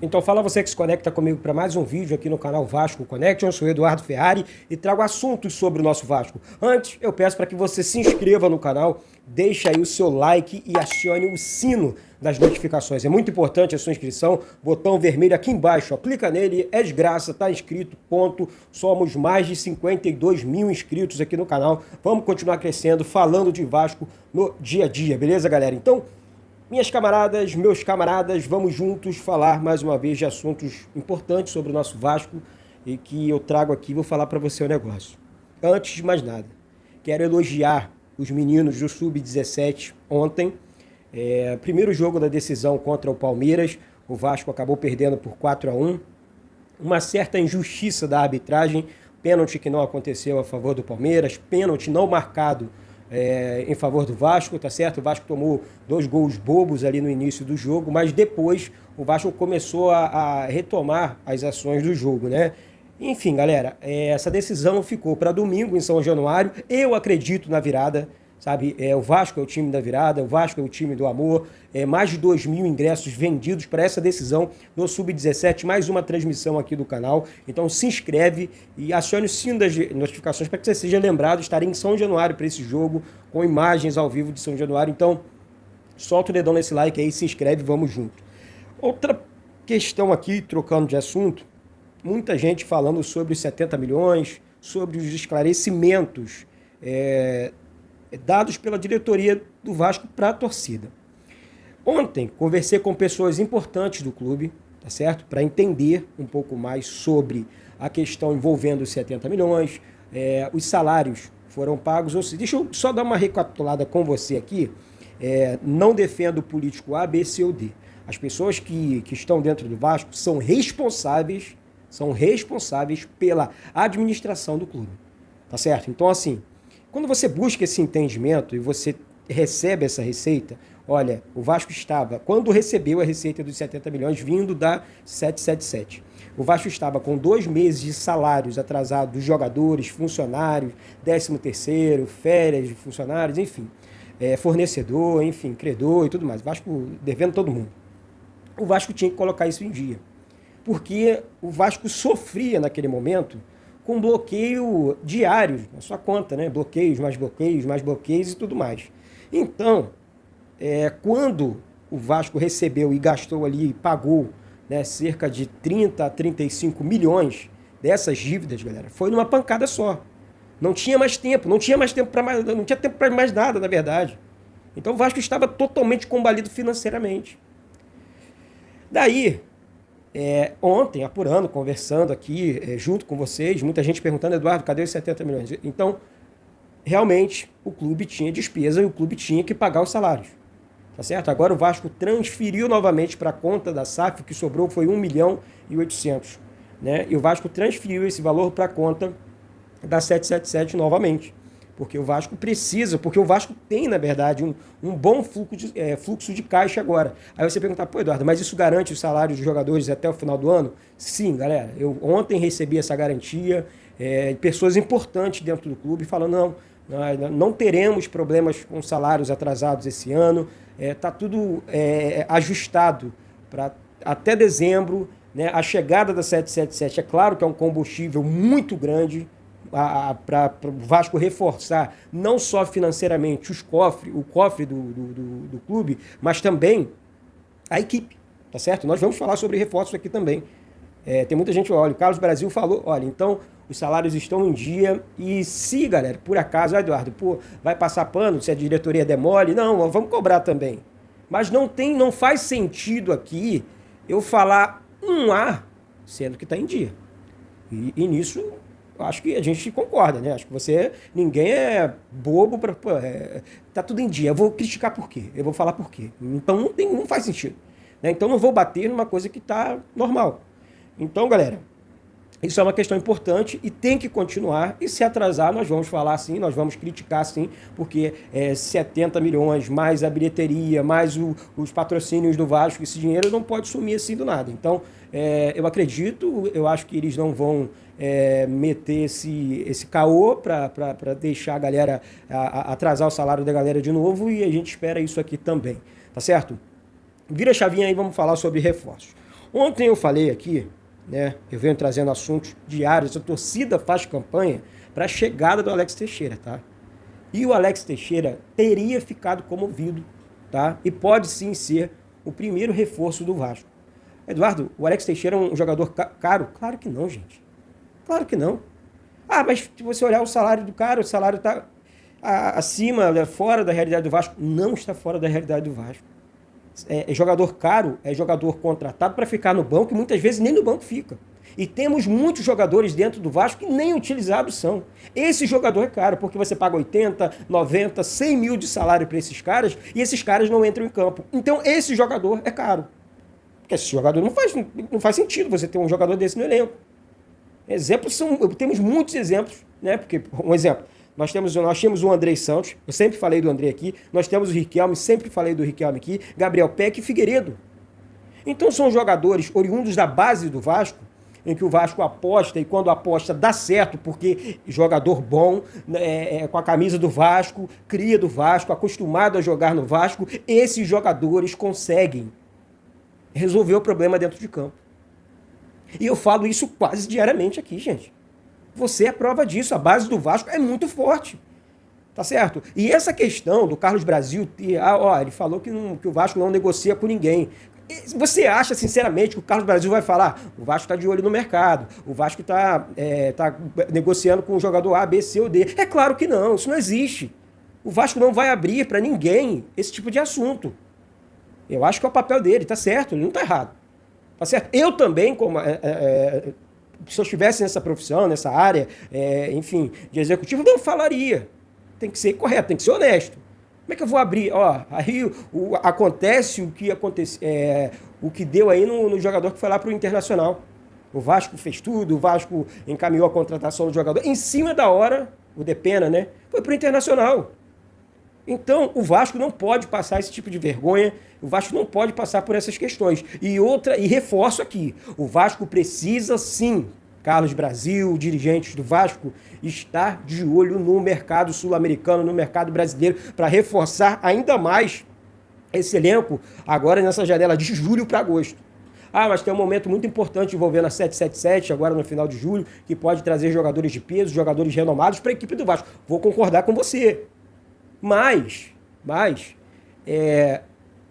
Então fala você que se conecta comigo para mais um vídeo aqui no canal Vasco Connection. Eu sou Eduardo Ferrari e trago assuntos sobre o nosso Vasco. Antes, eu peço para que você se inscreva no canal, deixe aí o seu like e acione o sino das notificações. É muito importante a sua inscrição, botão vermelho aqui embaixo, ó, clica nele, é de graça, tá inscrito, ponto. Somos mais de 52 mil inscritos aqui no canal. Vamos continuar crescendo, falando de Vasco no dia a dia, beleza, galera? Então, minhas camaradas, meus camaradas, vamos juntos falar mais uma vez de assuntos importantes sobre o nosso Vasco e que eu trago aqui, vou falar para você o negócio. Antes de mais nada, quero elogiar os meninos do Sub-17 ontem. Primeiro jogo da decisão contra o Palmeiras, o Vasco acabou perdendo por 4-1. Uma certa injustiça da arbitragem, pênalti que não aconteceu a favor do Palmeiras, pênalti não marcado em favor do Vasco, tá certo? O Vasco tomou 2 gols bobos ali no início do jogo, mas depois o Vasco começou a retomar as ações do jogo, né? Enfim, galera, essa decisão ficou para domingo em São Januário. Eu acredito na virada, sabe? O Vasco é o time da virada, o Vasco é o time do amor. Mais de 2.000 ingressos vendidos para essa decisão no Sub-17, mais uma transmissão aqui do canal. Então se inscreve e acione o sino das notificações para que você seja lembrado. Estarei em São Januário para esse jogo, com imagens ao vivo de São Januário. Então solta o dedão nesse like aí, se inscreve, vamos junto. Outra questão aqui, trocando de assunto, muita gente falando sobre os 70 milhões, sobre os esclarecimentos dados pela diretoria do Vasco para a torcida. Ontem, conversei com pessoas importantes do clube, tá certo? Para entender um pouco mais sobre a questão envolvendo os 70 milhões, os salários foram pagos, ou seja, deixa eu só dar uma recapitulada com você aqui, não defendo o político A, B, C ou D. As pessoas que estão dentro do Vasco são responsáveis pela administração do clube, tá certo? Então, assim, quando você busca esse entendimento e você recebe essa receita, olha, o Vasco estava, quando recebeu a receita dos 70 milhões vindo da 777, o Vasco estava com 2 meses de salários atrasados dos jogadores, funcionários, 13º, férias de funcionários, enfim, fornecedor, enfim, credor e tudo mais. O Vasco devendo todo mundo. O Vasco tinha que colocar isso em dia, porque o Vasco sofria naquele momento com bloqueio diário na sua conta, né? Bloqueios mais bloqueios e tudo mais. Então, quando o Vasco recebeu e gastou ali, e pagou, né, cerca de 30 a 35 milhões dessas dívidas, galera, foi numa pancada só. Não tinha tempo para mais nada, na verdade. Então o Vasco estava totalmente combalido financeiramente. Daí, ontem, apurando, conversando aqui junto com vocês, muita gente perguntando, Eduardo, cadê os 70 milhões? Então, realmente, o clube tinha despesa e o clube tinha que pagar os salários. Tá certo? Agora o Vasco transferiu novamente para a conta da SAF, o que sobrou foi 1.800.000, né? E o Vasco transferiu esse valor para a conta da 777 novamente. Porque o Vasco precisa, porque o Vasco tem, na verdade, um bom fluxo de caixa agora. Aí você pergunta, pô, Eduardo, mas isso garante os salários dos jogadores até o final do ano? Sim, galera, eu ontem recebi essa garantia, pessoas importantes dentro do clube falando, não teremos problemas com salários atrasados esse ano, está tudo ajustado para até dezembro, né? A chegada da 777, é claro que é um combustível muito grande, para o Vasco reforçar não só financeiramente o cofre do clube, mas também a equipe, tá certo? Nós vamos falar sobre reforços aqui também. Tem muita gente, olha, o Carlos Brasil falou, olha, então os salários estão em dia e se, galera, por acaso, Eduardo, pô, vai passar pano se a diretoria demole, não, vamos cobrar também. Mas não faz sentido aqui eu falar A, sendo que está em dia. E nisso acho que a gente concorda, né? Acho que ninguém é bobo para... tá tudo em dia. Eu vou criticar por quê? Eu vou falar por quê. Então não faz sentido, né? Então não vou bater numa coisa que tá normal. Então, galera, isso é uma questão importante e tem que continuar. E se atrasar, nós vamos falar sim, nós vamos criticar sim, porque 70 milhões, mais a bilheteria, mais os patrocínios do Vasco, esse dinheiro não pode sumir assim do nada. Então, eu acho que eles não vão meter esse caô para deixar a galera, atrasar o salário da galera de novo, e a gente espera isso aqui também, tá certo? Vira a chavinha aí, vamos falar sobre reforços. Ontem eu falei aqui, né? Eu venho trazendo assuntos diários, a torcida faz campanha para a chegada do Alex Teixeira, tá? E o Alex Teixeira teria ficado comovido, tá? E pode sim ser o primeiro reforço do Vasco. Eduardo, o Alex Teixeira é um jogador caro? Claro que não, gente. Claro que não. Ah, mas se você olhar o salário do cara, o salário está acima, fora da realidade do Vasco. Não está fora da realidade do Vasco. É jogador caro, é jogador contratado para ficar no banco e muitas vezes nem no banco fica. E temos muitos jogadores dentro do Vasco que nem utilizados são. Esse jogador é caro, porque você paga 80, 90, 100 mil de salário para esses caras e esses caras não entram em campo. Então esse jogador é caro. Porque esse jogador não faz sentido você ter um jogador desse no elenco. Temos muitos exemplos, né? Porque, um exemplo, nós tínhamos o Andrei Santos, eu sempre falei do Andrei aqui, nós temos o Riquelme, sempre falei do Riquelme aqui, Gabriel Peck e Figueiredo. Então são jogadores oriundos da base do Vasco, em que o Vasco aposta, e quando aposta dá certo, porque jogador bom, com a camisa do Vasco, cria do Vasco, acostumado a jogar no Vasco, esses jogadores conseguem resolver o problema dentro de campo. E eu falo isso quase diariamente aqui, gente. Você é prova disso, a base do Vasco é muito forte. Tá certo? E essa questão do Carlos Brasil, ele falou que o Vasco não negocia com ninguém. Você acha, sinceramente, que o Carlos Brasil vai falar? O Vasco está de olho no mercado, o Vasco está negociando com o jogador A, B, C ou D. É claro que não, isso não existe. O Vasco não vai abrir para ninguém esse tipo de assunto. Eu acho que é o papel dele, tá certo, ele não tá errado. Tá certo? Eu também, se eu estivesse nessa profissão, nessa área, enfim, de executivo, não falaria. Tem que ser correto, tem que ser honesto. Como é que eu vou abrir? Aí acontece o que deu aí no jogador que foi lá para o Internacional. O Vasco fez tudo, o Vasco encaminhou a contratação do jogador. Em cima da hora, o Depena, né? Foi para o Internacional. Então, o Vasco não pode passar esse tipo de vergonha, o Vasco não pode passar por essas questões. E reforço aqui, o Vasco precisa sim, Carlos Brasil, dirigentes do Vasco, estar de olho no mercado sul-americano, no mercado brasileiro, para reforçar ainda mais esse elenco agora nessa janela de julho para agosto. Mas tem um momento muito importante envolvendo a 777, agora no final de julho, que pode trazer jogadores de peso, jogadores renomados para a equipe do Vasco. Vou concordar com você. Mas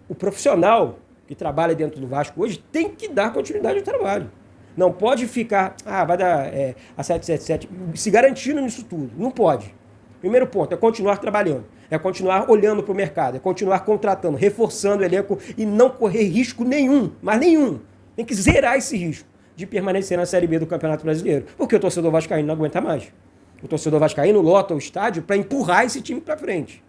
o profissional que trabalha dentro do Vasco hoje tem que dar continuidade ao trabalho. Não pode ficar, vai dar a 777, se garantindo nisso tudo. Não pode. Primeiro ponto é continuar trabalhando, é continuar olhando para o mercado, é continuar contratando, reforçando o elenco e não correr risco nenhum, mas nenhum. Tem que zerar esse risco de permanecer na Série B do Campeonato Brasileiro, porque o torcedor vascaíno não aguenta mais. O torcedor vascaíno lota o estádio para empurrar esse time para frente.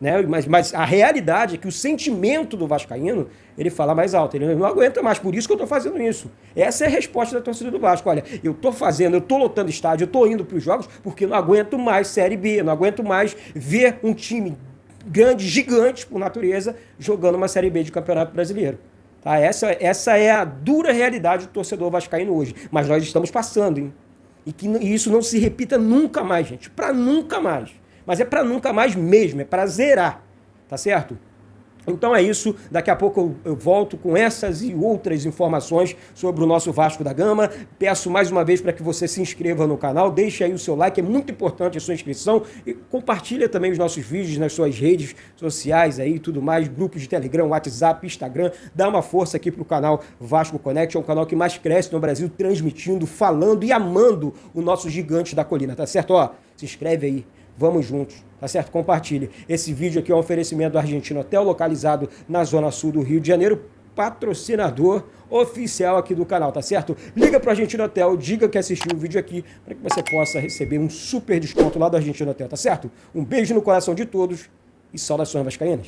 Né? Mas a realidade é que o sentimento do vascaíno, ele fala mais alto, ele não aguenta mais, por isso que eu estou fazendo isso. Essa é a resposta da torcida do Vasco. Olha, eu estou lotando estádio, eu estou indo para os jogos porque eu não aguento mais Série B, eu não aguento mais ver um time grande, gigante por natureza, jogando uma Série B de Campeonato Brasileiro. Tá? Essa é a dura realidade do torcedor vascaíno hoje, mas nós estamos passando, hein? E que isso não se repita nunca mais, gente. Para nunca mais. Mas é para nunca mais mesmo, é para zerar. Tá certo? Então é isso. Daqui a pouco eu volto com essas e outras informações sobre o nosso Vasco da Gama. Peço mais uma vez para que você se inscreva no canal, deixe aí o seu like, é muito importante a sua inscrição. E compartilha também os nossos vídeos nas suas redes sociais aí, tudo mais, grupos de Telegram, WhatsApp, Instagram. Dá uma força aqui pro canal Vasco Connect, é um canal que mais cresce no Brasil, transmitindo, falando e amando o nosso gigante da colina, tá certo? Se inscreve aí. Vamos juntos, tá certo? Compartilhe. Esse vídeo aqui é um oferecimento do Argentino Hotel, localizado na zona sul do Rio de Janeiro, patrocinador oficial aqui do canal, tá certo? Liga pro Argentino Hotel, diga que assistiu o vídeo aqui, para que você possa receber um super desconto lá do Argentino Hotel, tá certo? Um beijo no coração de todos e saudações vascaínas.